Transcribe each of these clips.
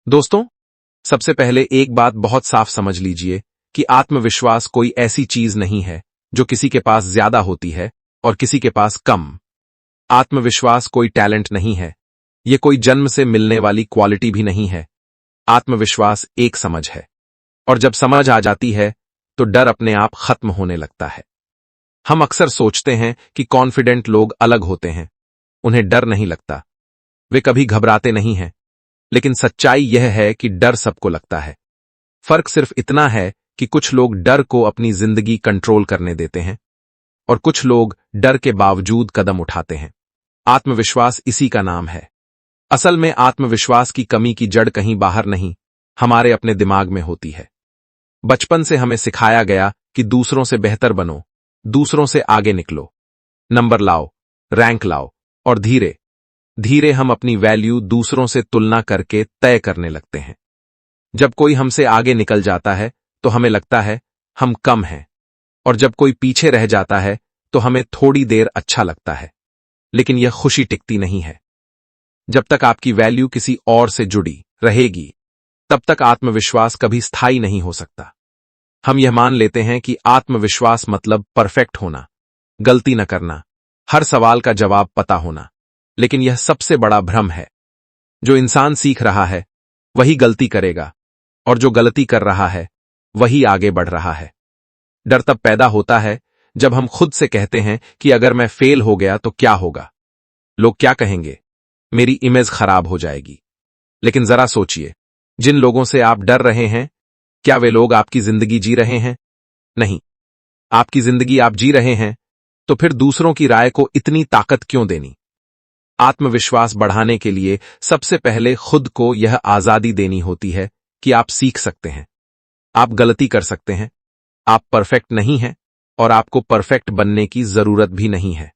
दोस्तों, सबसे पहले एक बात बहुत साफ समझ लीजिए कि आत्मविश्वास कोई ऐसी चीज नहीं है जो किसी के पास ज्यादा होती है और किसी के पास कम। आत्मविश्वास कोई टैलेंट नहीं है, ये कोई जन्म से मिलने वाली क्वालिटी भी नहीं है। आत्मविश्वास एक समझ है, और जब समझ आ जाती है तो डर अपने आप खत्म होने लगता है। हम अक्सर सोचते हैं कि कॉन्फिडेंट लोग अलग होते हैं, उन्हें डर नहीं लगता, वे कभी घबराते नहीं हैं। लेकिन सच्चाई यह है कि डर सबको लगता है। फर्क सिर्फ इतना है कि कुछ लोग डर को अपनी जिंदगी कंट्रोल करने देते हैं और कुछ लोग डर के बावजूद कदम उठाते हैं। आत्मविश्वास इसी का नाम है। असल में आत्मविश्वास की कमी की जड़ कहीं बाहर नहीं, हमारे अपने दिमाग में होती है। बचपन से हमें सिखाया गया कि दूसरों से बेहतर बनो, दूसरों से आगे निकलो, नंबर लाओ, रैंक लाओ, और धीरे धीरे हम अपनी वैल्यू दूसरों से तुलना करके तय करने लगते हैं। जब कोई हमसे आगे निकल जाता है तो हमें लगता है हम कम हैं, और जब कोई पीछे रह जाता है तो हमें थोड़ी देर अच्छा लगता है। लेकिन यह खुशी टिकती नहीं है। जब तक आपकी वैल्यू किसी और से जुड़ी रहेगी, तब तक आत्मविश्वास कभी स्थायी नहीं हो सकता। हम यह मान लेते हैं कि आत्मविश्वास मतलब परफेक्ट होना, गलती न करना, हर सवाल का जवाब पता होना। लेकिन यह सबसे बड़ा भ्रम है। जो इंसान सीख रहा है वही गलती करेगा, और जो गलती कर रहा है वही आगे बढ़ रहा है। डर तब पैदा होता है जब हम खुद से कहते हैं कि अगर मैं फेल हो गया तो क्या होगा, लोग क्या कहेंगे, मेरी इमेज खराब हो जाएगी। लेकिन जरा सोचिए, जिन लोगों से आप डर रहे हैं, क्या वे लोग आपकी जिंदगी जी रहे हैं? नहीं। आपकी जिंदगी आप जी रहे हैं, तो फिर दूसरों की राय को इतनी ताकत क्यों देनी? आत्मविश्वास बढ़ाने के लिए सबसे पहले खुद को यह आजादी देनी होती है कि आप सीख सकते हैं, आप गलती कर सकते हैं, आप परफेक्ट नहीं हैं, और आपको परफेक्ट बनने की जरूरत भी नहीं है।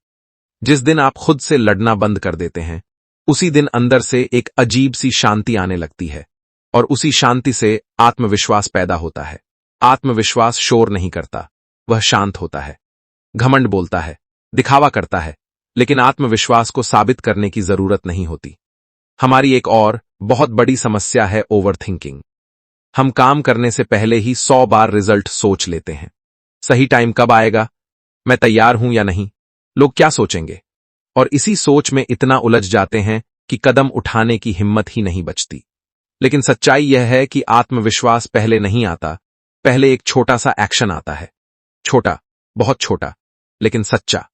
जिस दिन आप खुद से लड़ना बंद कर देते हैं, उसी दिन अंदर से एक अजीब सी शांति आने लगती है, और उसी शांति से आत्मविश्वास पैदा होता है। आत्मविश्वास शोर नहीं करता, वह शांत होता है। घमंड बोलता है, दिखावा करता है, लेकिन आत्मविश्वास को साबित करने की जरूरत नहीं होती। हमारी एक और बहुत बड़ी समस्या है ओवरथिंकिंग। हम काम करने से पहले ही 100 बार रिजल्ट सोच लेते हैं। सही टाइम कब आएगा, मैं तैयार हूं या नहीं, लोग क्या सोचेंगे, और इसी सोच में इतना उलझ जाते हैं कि कदम उठाने की हिम्मत ही नहीं बचती। लेकिन सच्चाई यह है कि आत्मविश्वास पहले नहीं आता, पहले एक छोटा सा एक्शन आता है। छोटा, बहुत छोटा, लेकिन सच्चा।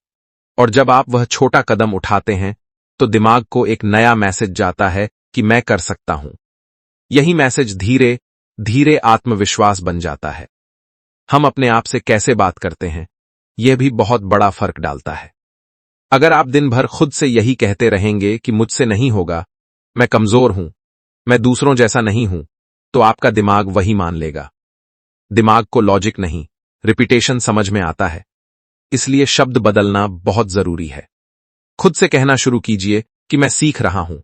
और जब आप वह छोटा कदम उठाते हैं तो दिमाग को एक नया मैसेज जाता है कि मैं कर सकता हूं। यही मैसेज धीरे धीरे आत्मविश्वास बन जाता है। हम अपने आप से कैसे बात करते हैं, यह भी बहुत बड़ा फर्क डालता है। अगर आप दिन भर खुद से यही कहते रहेंगे कि मुझसे नहीं होगा, मैं कमजोर हूं, मैं दूसरों जैसा नहीं हूं, तो आपका दिमाग वही मान लेगा। दिमाग को लॉजिक नहीं, रिपीटेशन समझ में आता है। इसलिए शब्द बदलना बहुत जरूरी है। खुद से कहना शुरू कीजिए कि मैं सीख रहा हूं,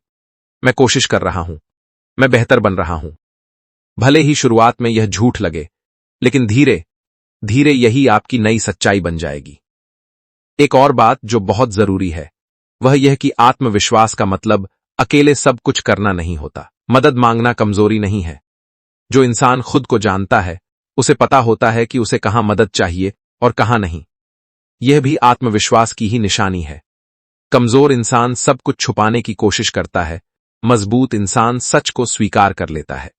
मैं कोशिश कर रहा हूं, मैं बेहतर बन रहा हूं। भले ही शुरुआत में यह झूठ लगे, लेकिन धीरे धीरे यही आपकी नई सच्चाई बन जाएगी। एक और बात जो बहुत जरूरी है, वह यह कि आत्मविश्वास का मतलब अकेले सब कुछ करना नहीं होता। मदद मांगना कमजोरी नहीं है। जो इंसान खुद को जानता है, उसे पता होता है कि उसे कहां मदद चाहिए और कहां नहीं। यह भी आत्मविश्वास की ही निशानी है। कमजोर इंसान सब कुछ छुपाने की कोशिश करता है, मजबूत इंसान सच को स्वीकार कर लेता है।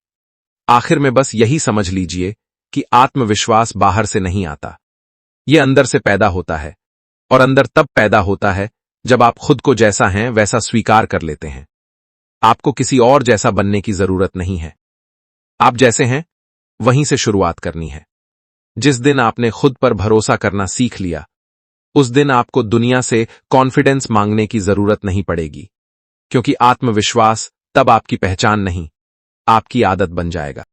आखिर में बस यही समझ लीजिए कि आत्मविश्वास बाहर से नहीं आता, यह अंदर से पैदा होता है, और अंदर तब पैदा होता है जब आप खुद को जैसा हैं वैसा स्वीकार कर लेते हैं। आपको किसी और जैसा बनने की जरूरत नहीं है। आप जैसे हैं वहीं से शुरुआत करनी है। जिस दिन आपने खुद पर भरोसा करना सीख लिया, उस दिन आपको दुनिया से कॉन्फिडेंस मांगने की जरूरत नहीं पड़ेगी, क्योंकि आत्मविश्वास तब आपकी पहचान नहीं, आपकी आदत बन जाएगा।